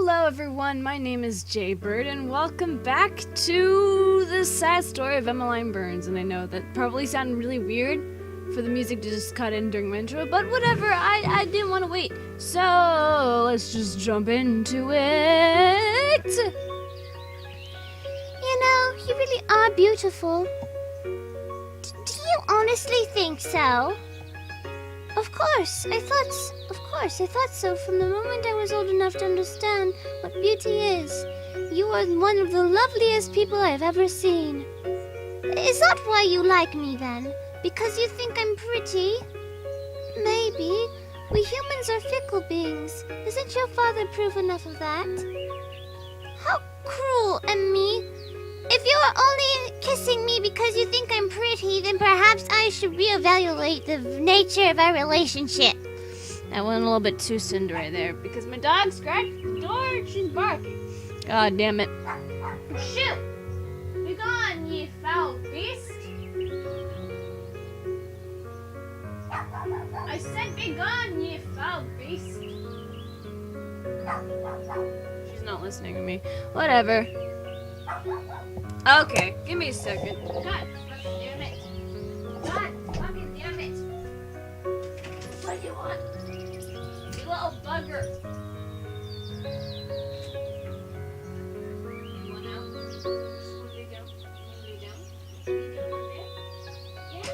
Hello everyone, my name is Jaybird and welcome back to the sad story of Emmeline Burns. And I know that probably sounded really weird for the music to just cut in during my intro, but whatever, I didn't want to wait. So let's just jump into it. You know, you really are beautiful. Do you honestly think so? Of course, I thought so from the moment I was old enough to understand what beauty is. You are one of the loveliest people I've ever seen. Is that why you like me then? Because you think I'm pretty? Maybe. We humans are fickle beings. Isn't your father proof enough of that? How cruel, Emmy. If you are only kissing me because you think I'm pretty, then perhaps I should reevaluate the nature of our relationship. That went a little bit too cindery there because my dog scratched the door and she's barking. God damn it. Shoot! Be gone, ye foul beast! I said be gone, ye foul beast! She's not listening to me. Whatever. Okay, give me a second. God fucking damn it. God fucking damn it. What do you want? You little bugger. You want out? Just want to go. You want to go down? You want to go there? Yeah?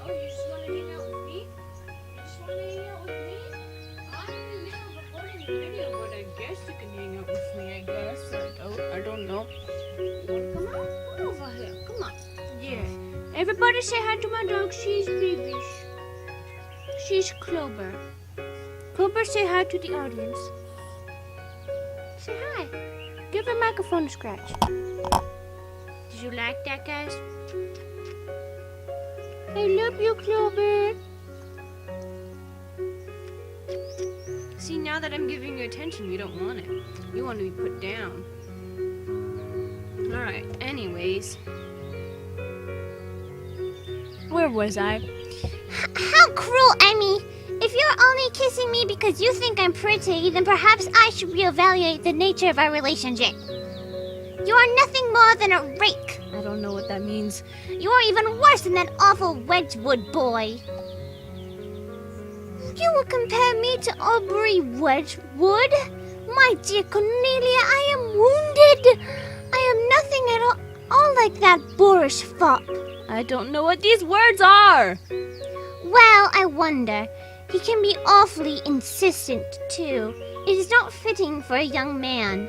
Okay. You just want to hang out with me? You just want to hang out with me? I'm in the middle of recording a video, but I guess you can hang out with me, I guess. I don't know. You want to come out? Come over here. Come on. Yeah. Everybody say hi to my dog. She's Babish. She's Clover. Clover, say hi to the audience. Say hi. Give her microphone a scratch. Did you like that, guys? I love you, Clover. See, now that I'm giving you attention, you don't want it. You want to be put down. Alright, anyways. Where was I? How cruel, Emmy! If you're only kissing me because you think I'm pretty, then perhaps I should reevaluate the nature of our relationship. You are nothing more than a rake. I don't know what that means. You are even worse than that awful Wedgwood boy. You will compare me to Aubrey Wedgwood? My dear Cornelia, I am wounded. I am nothing at all like that boorish fop. I don't know what these words are. Well, I wonder. He can be awfully insistent, too. It is not fitting for a young man.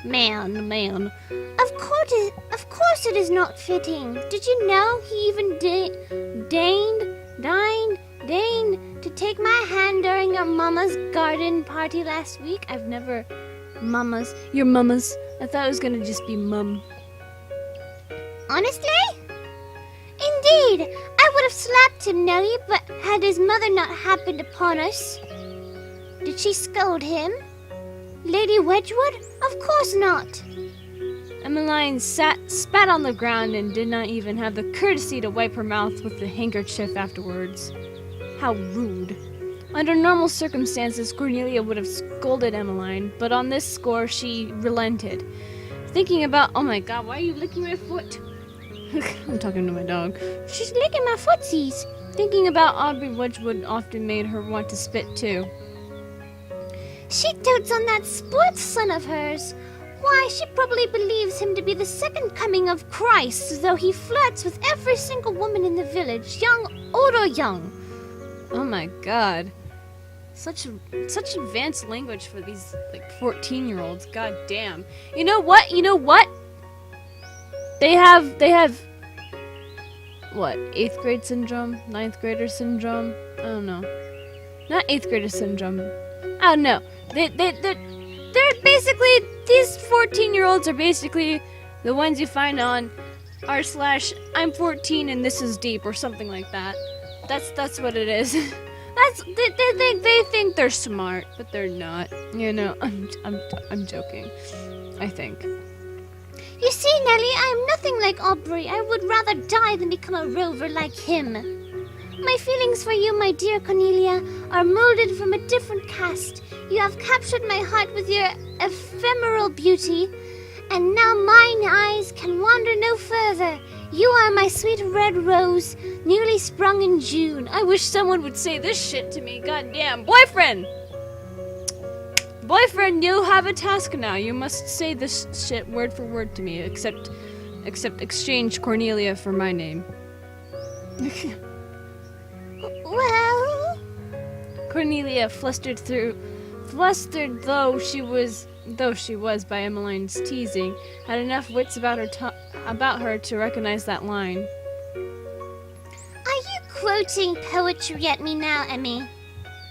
Man. Of course it is not fitting. Did you know he even deigned to take my hand during your mama's garden party last week? I've never... Your mama's. I thought it was gonna just be mum. Honestly? Indeed, I would have slapped him, Nellie, but had his mother not happened upon us. Did she scold him? Lady Wedgwood? Of course not. Emmeline spat on the ground and did not even have the courtesy to wipe her mouth with the handkerchief afterwards. How rude. Under normal circumstances, Cornelia would have scolded Emmeline, but on this score she relented. Thinking about, oh my god, why are you licking my foot? I'm talking to my dog. She's licking my footsies. Thinking about Aubrey Wedgwood often made her want to spit too. She dotes on that sports son of hers. Why, she probably believes him to be the second coming of Christ, though he flirts with every single woman in the village, young, old or young. Oh my god. Such advanced language for these, 14-year-olds. God damn. You know what? They have, what, 8th grade syndrome? 9th grader syndrome? I don't know. Not 8th grader syndrome. I don't know. They're basically, these 14-year-olds are basically the ones you find on r/I'm 14 and this is deep or something like that. That's what it is. They think they're smart, but they're not. You know, I'm joking. I think. You see, Nellie, I am nothing like Aubrey. I would rather die than become a rover like him. My feelings for you, my dear Cornelia, are molded from a different cast. You have captured my heart with your ephemeral beauty, and now mine eyes can wander no further. You are my sweet red rose, newly sprung in June. I wish someone would say this shit to me. Goddamn. Boyfriend! Boyfriend, you have a task now. You must say this shit word for word to me, except exchange Cornelia for my name. Well, Cornelia, flustered though she was by Emmeline's teasing, had enough wits about her to recognize that line. are you quoting poetry at me now, Emmy?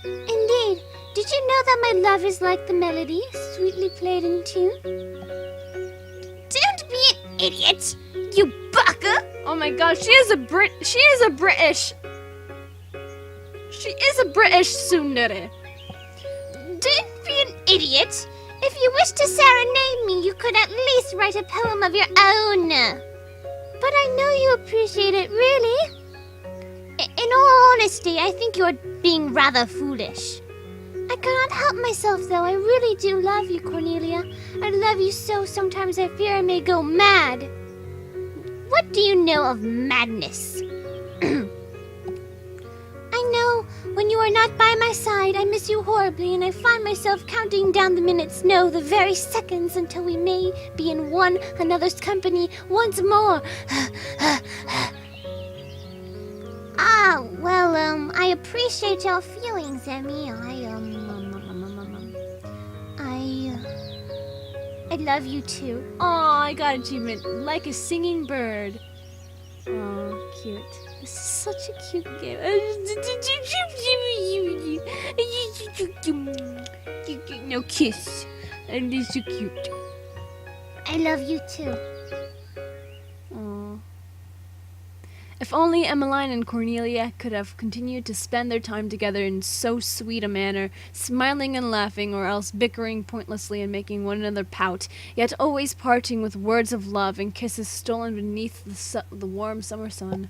Indeed. Did you know that my love is like the melody, sweetly played in tune? Don't be an idiot, you baka! Oh my god, she is a British tsundere. Don't be an idiot. If you wish to serenade me, you could at least write a poem of your own. But I know you appreciate it, really. In all honesty, I think you're being rather foolish. I cannot help myself, though. I really do love you, Cornelia. I love you so, sometimes I fear I may go mad. What do you know of madness? I know when you are not by my side, I miss you horribly, and I find myself counting down the minutes, no, the very seconds, until we may be in one another's company once more. I appreciate your feelings, Emmy. I love you too. Aw, I got achievement. Like a singing bird. Aw, cute. This is such a cute game. No kiss. And it's so cute. I love you too. Aw. If only Emmeline and Cornelia could have continued to spend their time together in so sweet a manner, smiling and laughing, or else bickering pointlessly and making one another pout, yet always parting with words of love and kisses stolen beneath the warm summer sun.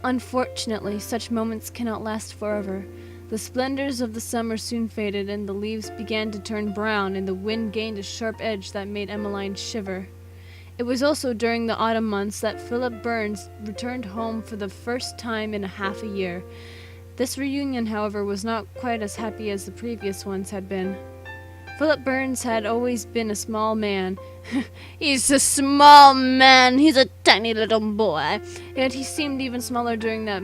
Unfortunately, such moments cannot last forever. The splendors of the summer soon faded, and the leaves began to turn brown, and the wind gained a sharp edge that made Emmeline shiver. It was also during the autumn months that Philip Burns returned home for the first time in half a year. This reunion, however, was not quite as happy as the previous ones had been. Philip Burns had always been a small man. He's a small man. He's a tiny little boy. Yet he seemed even smaller during that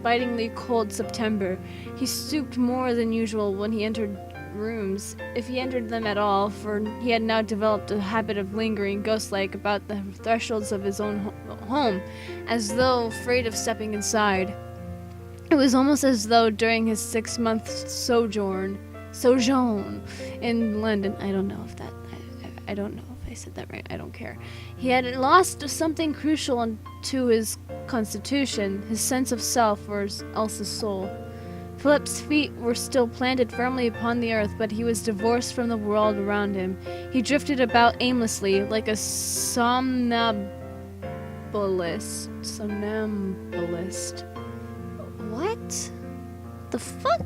bitingly cold September. He stooped more than usual when he entered rooms, if he entered them at all, for he had now developed a habit of lingering ghost-like about the thresholds of his own home, as though afraid of stepping inside. It was almost as though during his 6-month sojourn in London, I don't know if I said that right, I don't care, he had lost something crucial to his constitution, his sense of self, or else his soul. Philip's feet were still planted firmly upon the earth, but he was divorced from the world around him. He drifted about aimlessly, like a somnambulist. What the fuck?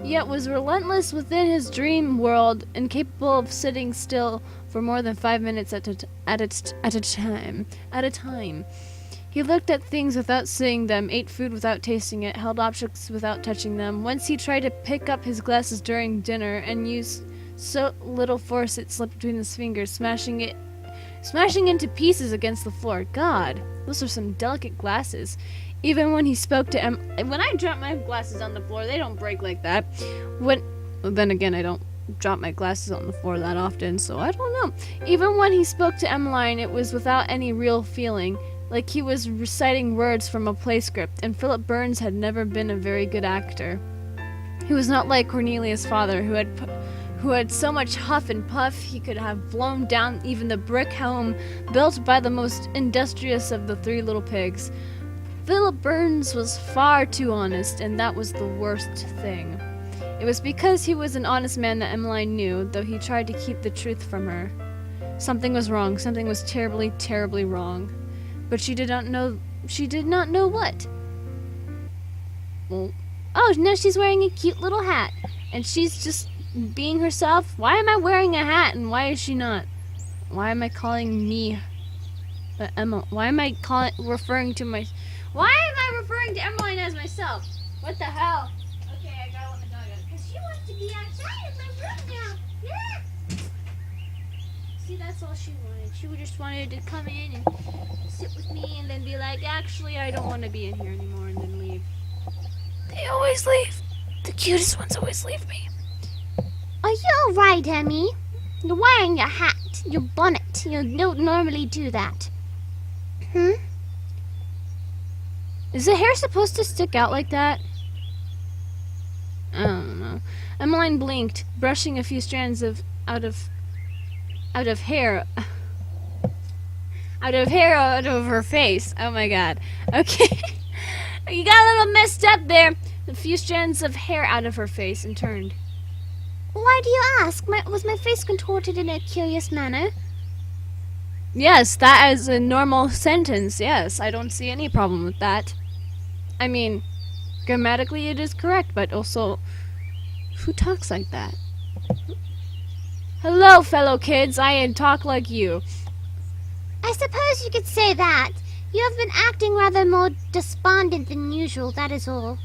Yet was relentless within his dream world, incapable of sitting still for more than 5 minutes at a time. He looked at things without seeing them, ate food without tasting it, held objects without touching them. Once he tried to pick up his glasses during dinner and used so little force it slipped between his fingers, smashing into pieces against the floor. God, those are some delicate glasses. Even when he spoke to when I drop my glasses on the floor, they don't break like that. Then again, I don't drop my glasses on the floor that often, so I don't know. Even when he spoke to Emmeline, it was without any real feeling, like he was reciting words from a play script, and Philip Burns had never been a very good actor. He was not like Cornelia's father, who had so much huff and puff he could have blown down even the brick home built by the most industrious of the 3 little pigs. Philip Burns was far too honest, and that was the worst thing. It was because he was an honest man that Emmeline knew, though he tried to keep the truth from her. Something was wrong. Something was terribly, terribly wrong. But she did not know what. well, oh, no, she's wearing a cute little hat. And she's just being herself. Why am I wearing a hat and why is she not? Why am I calling me Emma? Why am I referring to my... Why am I referring to Emmeline as myself? What the hell? Okay, I gotta let my dog out. Because she wants to be outside of my room now. Yeah. See, that's all she wanted. She just wanted to come in and sit with me and then be like, actually, I don't want to be in here anymore, and then leave. They always leave. The cutest ones always leave me. Are you alright, Emmy? You're wearing your hat, your bonnet. You don't normally do that. Is the hair supposed to stick out like that? I don't know. Emmeline blinked, brushing a few strands out of hair out of her face. Oh my god. Okay. You got a little messed up there. A few strands of hair out of her face and turned. Why do you ask? Was my face contorted in a curious manner? Yes, that is a normal sentence. Yes, I don't see any problem with that. I mean, grammatically it is correct, but also, who talks like that? Hello, fellow kids. I talk like you. I suppose you could say that. You have been acting rather more despondent than usual, that is all.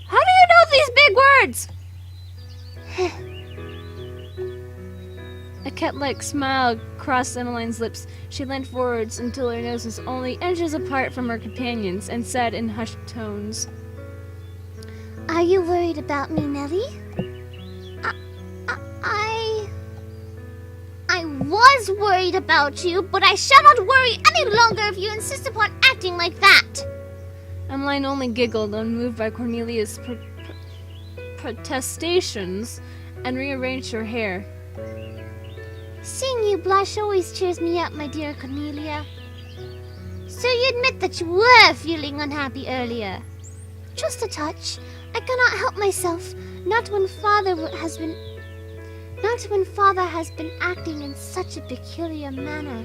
How do you know these big words? A cat-like smile crossed Emmeline's lips. She leaned forwards until her nose was only inches apart from her companions and said in hushed tones, Are you worried about me, Nellie? I was worried about you, but I shall not worry any longer if you insist upon acting like that. Emmeline only giggled, unmoved by Cornelia's protestations, and rearranged her hair. Seeing you blush always cheers me up, my dear Cornelia. So you admit that you were feeling unhappy earlier. Just a touch. I cannot help myself, not when Father has been acting in such a peculiar manner.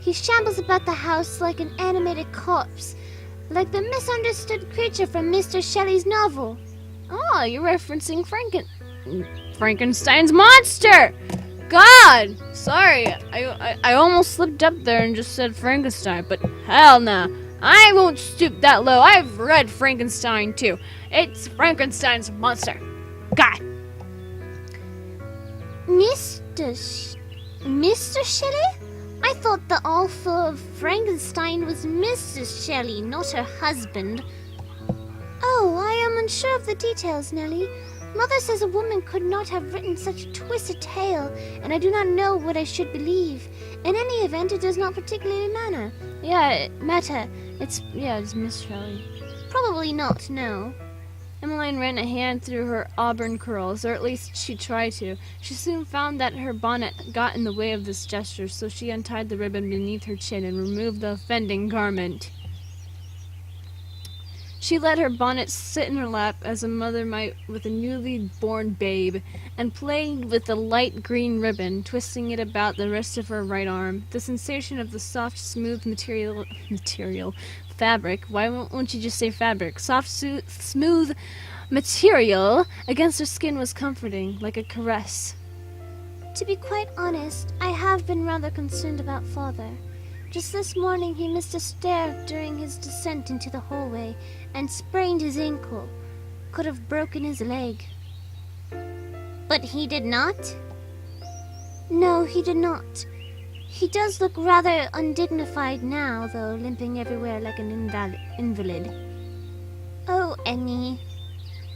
He shambles about the house like an animated corpse, like the misunderstood creature from Mr. Shelley's novel. Oh, you're referencing Frankenstein's monster! God! Sorry, I almost slipped up there and just said Frankenstein, but hell no. I won't stoop that low. I've read Frankenstein too. It's Frankenstein's monster. God! Mr. Shelley? I thought the author of Frankenstein was Mrs. Shelley, not her husband. Oh, I am unsure of the details, Nellie. Mother says a woman could not have written such a twisted tale, and I do not know what I should believe. In any event, it does not particularly matter. Matter. It's Miss Shelley. Probably not, no. Emmeline ran a hand through her auburn curls, or at least she tried to. She soon found that her bonnet got in the way of this gesture, so she untied the ribbon beneath her chin and removed the offending garment. She let her bonnet sit in her lap as a mother might with a newly born babe, and played with the light green ribbon, twisting it about the wrist of her right arm. The sensation of the soft, smooth fabric, why won't you just say fabric? Soft, smooth material against her skin was comforting, like a caress. To be quite honest, I have been rather concerned about Father. Just this morning he missed a stair during his descent into the hallway and sprained his ankle. Could have broken his leg. But he did not? No, he did not. He does look rather undignified now, though, limping everywhere like an invalid. Oh, Emmy.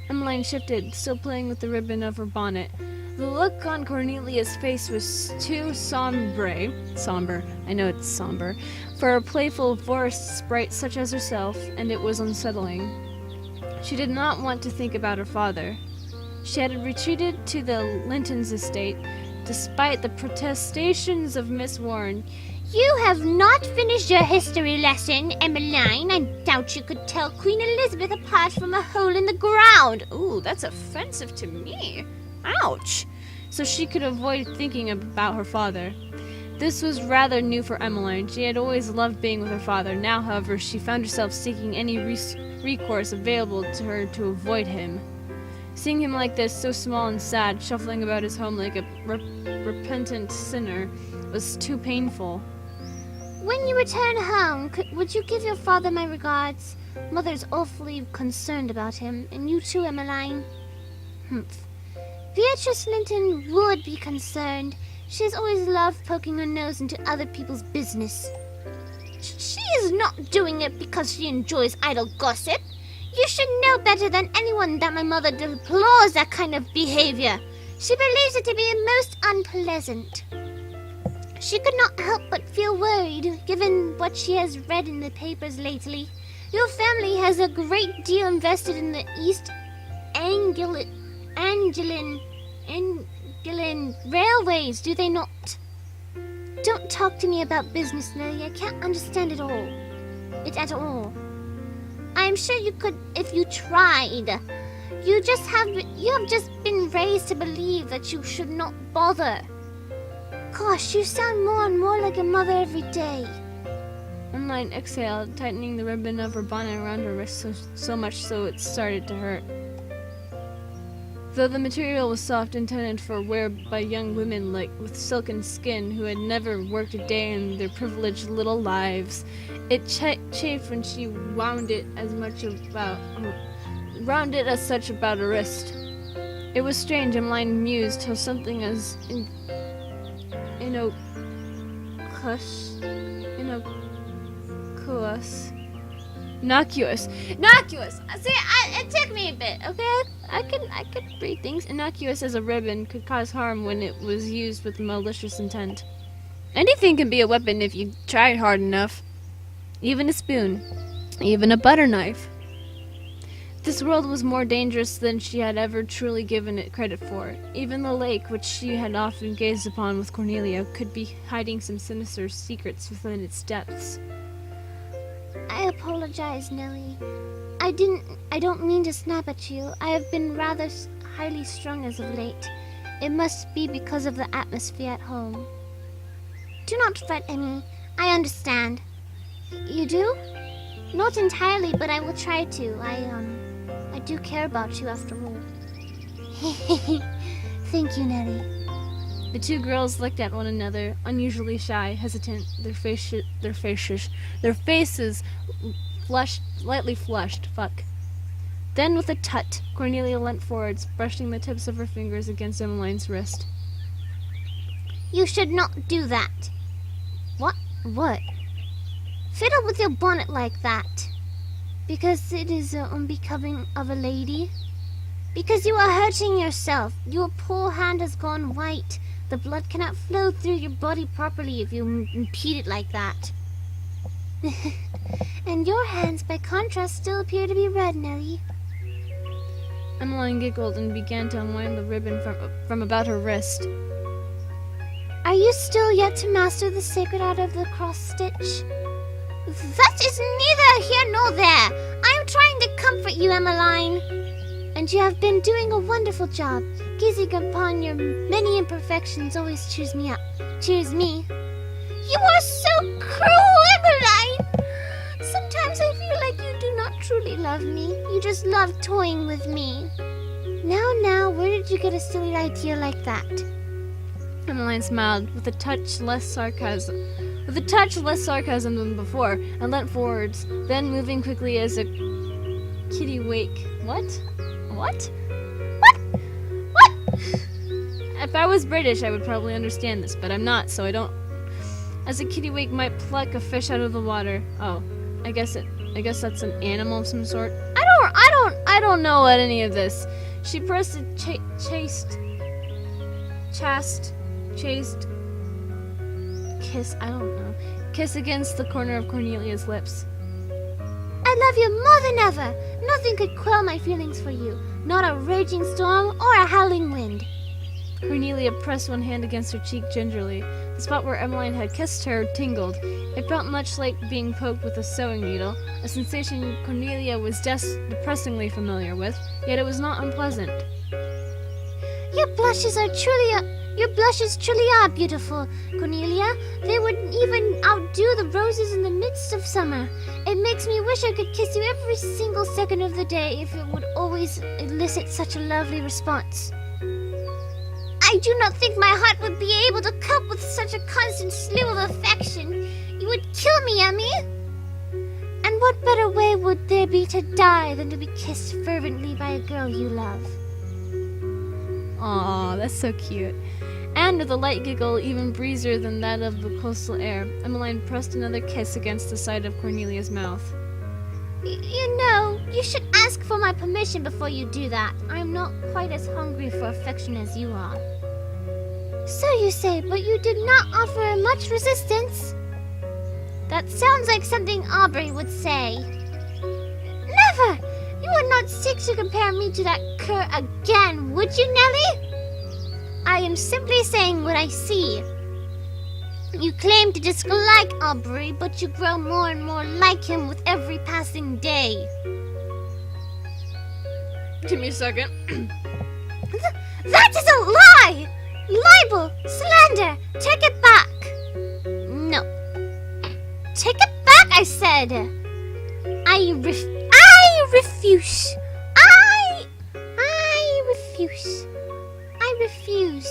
Emmeline shifted, still playing with the ribbon of her bonnet. The look on Cornelia's face was too somber, I know it's somber, for a playful forest sprite such as herself, and it was unsettling. She did not want to think about her father. She had retreated to the Lintons' estate, despite the protestations of Miss Warren. You have not finished your history lesson, Emmeline. I doubt you could tell Queen Elizabeth apart from a hole in the ground. Ooh, that's offensive to me. Ouch! So she could avoid thinking about her father. This was rather new for Emmeline. She had always loved being with her father. Now, however, she found herself seeking any recourse available to her to avoid him. Seeing him like this, so small and sad, shuffling about his home like a repentant sinner, was too painful. When you return home, would you give your father my regards? Mother's awfully concerned about him, and you too, Emmeline. Humph. Beatrice Linton would be concerned. She has always loved poking her nose into other people's business. She is not doing it because she enjoys idle gossip. You should know better than anyone that my mother deplores that kind of behavior. She believes it to be most unpleasant. She could not help but feel worried, given what she has read in the papers lately. Your family has a great deal invested in the East Anglian railways, do they not? Don't talk to me about business, Nelly. I can't understand it at all. I'm sure you could if you tried. You have just been raised to believe that you should not bother. Gosh, you sound more and more like your mother every day. Emmeline exhaled, tightening the ribbon of her bonnet around her wrist so much so it started to hurt. Though the material was soft, intended for wear by young women with silken skin who had never worked a day in their privileged little lives, it chafed when she wound it as such about her wrist. It was strange, Emmeline mused, how something as innocuous. See, it took me a bit, okay? I could read things. Innocuous as a ribbon could cause harm when it was used with malicious intent. Anything can be a weapon if you try hard enough. Even a spoon. Even a butter knife. This world was more dangerous than she had ever truly given it credit for. Even the lake, which she had often gazed upon with Cornelia, could be hiding some sinister secrets within its depths. I apologize, Nellie. I don't mean to snap at you. I have been rather highly strung as of late. It must be because of the atmosphere at home. Do not fret, Emmy. I understand. You do? Not entirely, but I will try to. I do care about you after all. Thank you, Nellie. The two girls looked at one another, unusually shy, hesitant, their faces lightly flushed. Then, with a tut, Cornelia leant forwards, brushing the tips of her fingers against Emmeline's wrist. You should not do that. What? Fiddle with your bonnet like that. Because it is unbecoming of a lady. Because you are hurting yourself. Your poor hand has gone white. The blood cannot flow through your body properly if you impede it like that. And your hands, by contrast, still appear to be red, Nellie. Emmeline giggled and began to unwind the ribbon from about her wrist. Are you still yet to master the sacred art of the cross-stitch? That is neither here nor there. I am trying to comfort you, Emmeline. And you have been doing a wonderful job. Gazing upon your many imperfections always cheers me up. Cheers me. You are so cruel, Emmeline. Sometimes I feel like you do not truly love me. You just love toying with me. Now, where did you get a silly idea like that? Emmeline smiled, with a touch less sarcasm than before, and leant forwards, then moving quickly as a kitty-wake. What? If I was British, I would probably understand this, but I'm not, so I don't. As a kittiwake might pluck a fish out of the water. Oh, I guess that's an animal of some sort. I don't know what any of this. She pressed a chaste kiss against the corner of Cornelia's lips. I love you more than ever. Nothing could quell my feelings for you. Not a raging storm or a howling wind. Cornelia pressed one hand against her cheek gingerly. The spot where Emmeline had kissed her tingled. It felt much like being poked with a sewing needle, a sensation Cornelia was depressingly familiar with, yet it was not unpleasant. You Your blushes truly are beautiful, Cornelia. They would even outdo the roses in the midst of summer. It makes me wish I could kiss you every single second of the day if it would always elicit such a lovely response. I do not think my heart would be able to cope with such a constant slew of affection. You would kill me, Emmy. And what better way would there be to die than to be kissed fervently by a girl you love? Aw, that's so cute. And with a light giggle even breezier than that of the coastal air, Emmeline pressed another kiss against the side of Cornelia's mouth. You know, you should ask for my permission before you do that. I'm not quite as hungry for affection as you are. So you say, but you did not offer much resistance? That sounds like something Aubrey would say. Never! You would not seek to compare me to that cur again, would you, Nellie? I am simply saying what I see. You claim to dislike Aubrey, but you grow more and more like him with every passing day. Give me a second. That is a lie! Libel! Slander! Take it back! No. Take it back, I said! I refuse. I refuse. I refuse.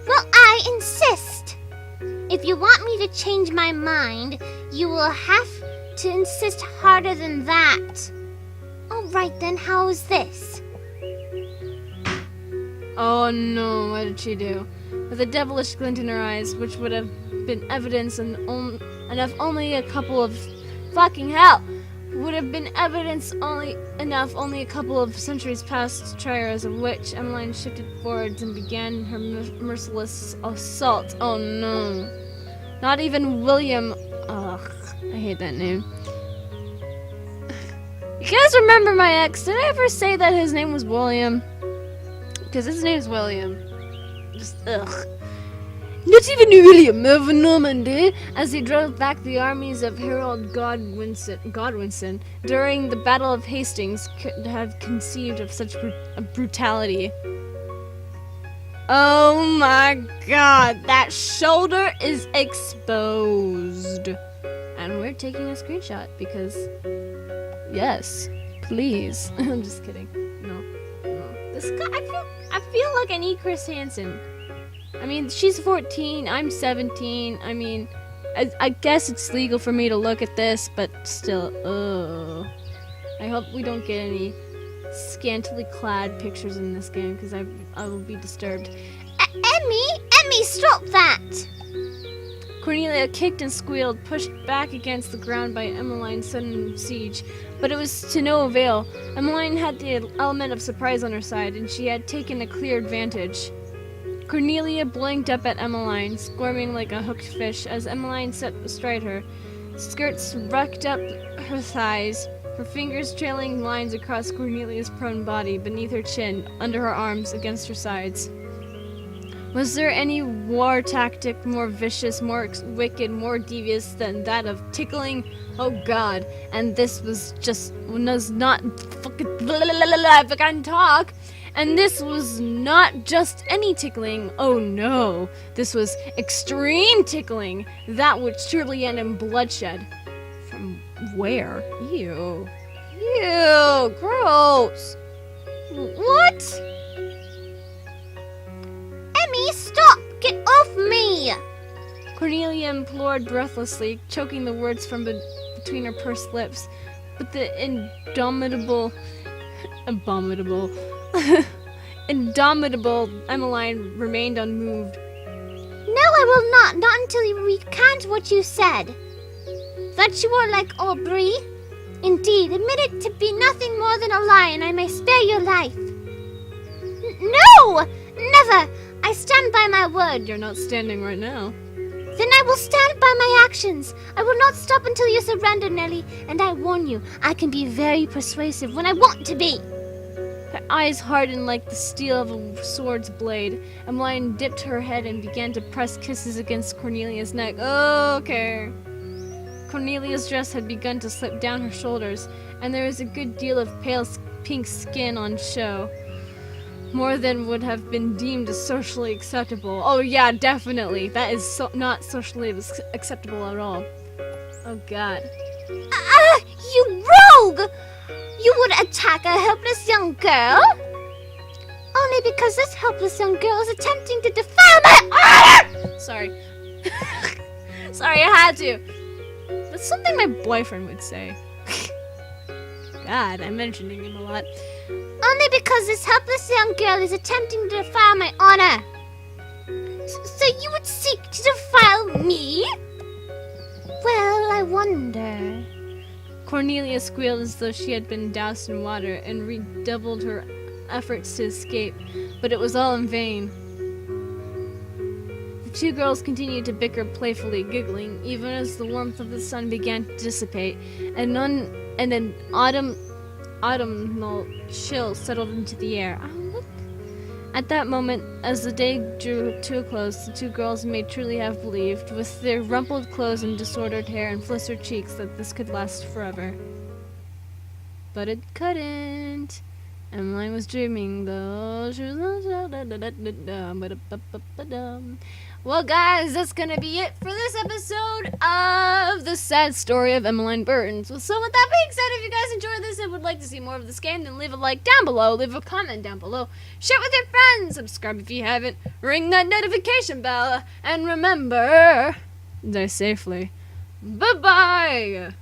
Well, I insist. If you want me to change my mind, you will have to insist harder than that. All right then, how's this? Oh no, what did she do? With a devilish glint in her eyes, which would have been evidence enough only a couple of... Fucking hell! Would have been evidence only a couple of centuries past to try her as a witch. Emmeline shifted forwards and began her merciless assault. Oh no. Not even William... Ugh, I hate that name. You guys remember my ex? Did I ever say that his name was William? Because his name's William. Just, ugh. Not even William of Normandy, as he drove back the armies of Harold Godwinson during the Battle of Hastings, could have conceived of such brutality. Oh my god, that shoulder is exposed. And we're taking a screenshot because, yes, please. I'm just kidding. No. This guy, I feel like I need Chris Hansen. I mean, she's 14, I'm 17. I mean, I guess it's legal for me to look at this, but still, ugh. I hope we don't get any scantily clad pictures in this game, because I will be disturbed. Emmy, stop that! Cornelia kicked and squealed, pushed back against the ground by Emmeline's sudden siege, but it was to no avail. Emmeline had the element of surprise on her side, and she had taken a clear advantage. Cornelia blinked up at Emmeline, squirming like a hooked fish as Emmeline sat astride her, skirts rucked up her thighs, her fingers trailing lines across Cornelia's prone body, beneath her chin, under her arms, against her sides. Was there any war tactic more vicious, more wicked, more devious than that of tickling? Oh god, and this was not fucking if I can talk. And this was not just any tickling. Oh no, this was extreme tickling. That would surely end in bloodshed. From where? Ew. Ew, gross. What? Emmy, stop! Get off me! Cornelia implored breathlessly, choking the words from between her pursed lips. But the indomitable Emmeline remained unmoved. No, I will not until you recant what you said. That you are like Aubrey? Indeed, admit it to be nothing more than a lie, and I may spare your life. No! Never! I stand by my word. You're not standing right now. Then I will stand by my actions. I will not stop until you surrender, Nellie, and I warn you, I can be very persuasive when I want to be. Her eyes hardened like the steel of a sword's blade. Emmeline dipped her head and began to press kisses against Cornelia's neck. Oh, okay. Cornelia's dress had begun to slip down her shoulders, and there was a good deal of pale pink skin on show. more than would have been deemed socially acceptable. Oh yeah, definitely. That is not socially acceptable at all. Oh god. You rogue! You would attack a helpless young girl? Only because this helpless young girl is attempting to defile my honor! Sorry. Sorry, I had to. That's something my boyfriend would say. God, I'm mentioning him a lot. Only because this helpless young girl is attempting to defile my honor. So you would seek to defile me? Well, I wonder. Cornelia squealed as though she had been doused in water and redoubled her efforts to escape, but it was all in vain. The two girls continued to bicker playfully, giggling, even as the warmth of the sun began to dissipate, and an autumnal chill settled into the air. Oh, look. At that moment, as the day drew to a close, the two girls may truly have believed, with their rumpled clothes and disordered hair and flustered cheeks, that this could last forever. But it couldn't. Emmeline was dreaming, though. She was... Well, guys, that's gonna be it for this episode of The Sad Story of Emmeline Burns. So with that being said, if you guys enjoyed this and would like to see more of this game, then leave a like down below, leave a comment down below, share it with your friends, subscribe if you haven't, ring that notification bell, and remember, die safely. Bye-bye!